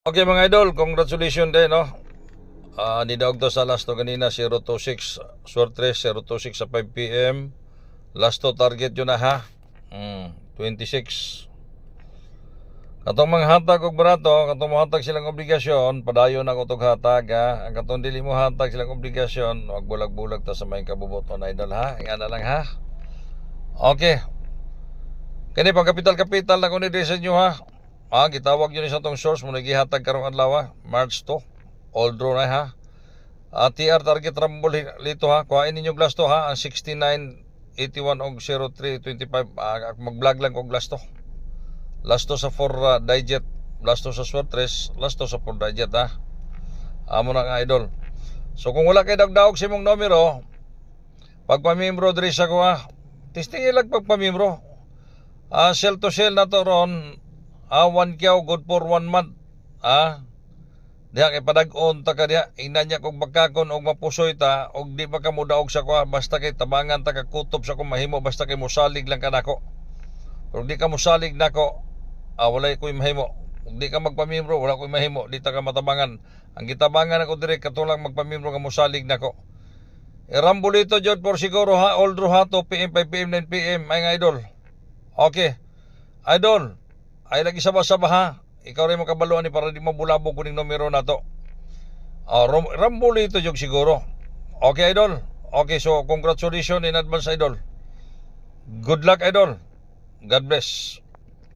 Okay mga idol, congratulations din, no? Nidaog to sa last to kanina 026, Suertres 026 sa 5 PM. Last to target yun na ha. 26. Katong mga hatag og barato, katong mga hatag silang obligasyon, padayon ako tog hatag ha. Ang katong dili mo hatag silang obligasyon, wag bulag-bulag ta sa may kabuboton idol ha. Nga na lang ha. Okay. Kani pang kapital na ko ni sa inyo ha. Gitawag yun sa tong source mo nagihatag karong adlaw March 2. All draw na ha. TR target rumble lito ha. Kuhain ninyo glass to ha. Ang 6981 og 0325 mag-vlog lang kog glass to. Last to sa 4 digit, last to sa Suertres, last to sa 4 digit ha. Amo na nga idol. So kung wala kay dagdaog si mong numero, pagpamembro diri sa ko ha. Testing ilag pagpamembro. Sell to sell na to ron. 1 kyaw good for 1 month. Diha kay padag-on ta ka diha. Ingnan niya kog bagkakon og mapusoy ta og di ba ka mudaog sa ko basta kay tabangan ta ka kutob sa ko mahimo basta kay mosalig lang kanako. Pero di ka mosalig nako, walay ko'y mahimo. Kung di ka magpamembro, wala ko'y mahimo. Di ta ka matabangan. Ang gitabangan ako dire katulang magpamembro ka mosalig nako. Rambulito jud por siguro ha. All draw ha 2 PM, 5 PM, 9 PM ay nga idol. Okay. Idol, ay lagi sabah-sabah ha. Ikaw rin makabaluan ni para di mabulabog kuning numero na to. Rambulito jud siguro. Okay idol. Okay, so congratulations in advance idol. Good luck idol. God bless.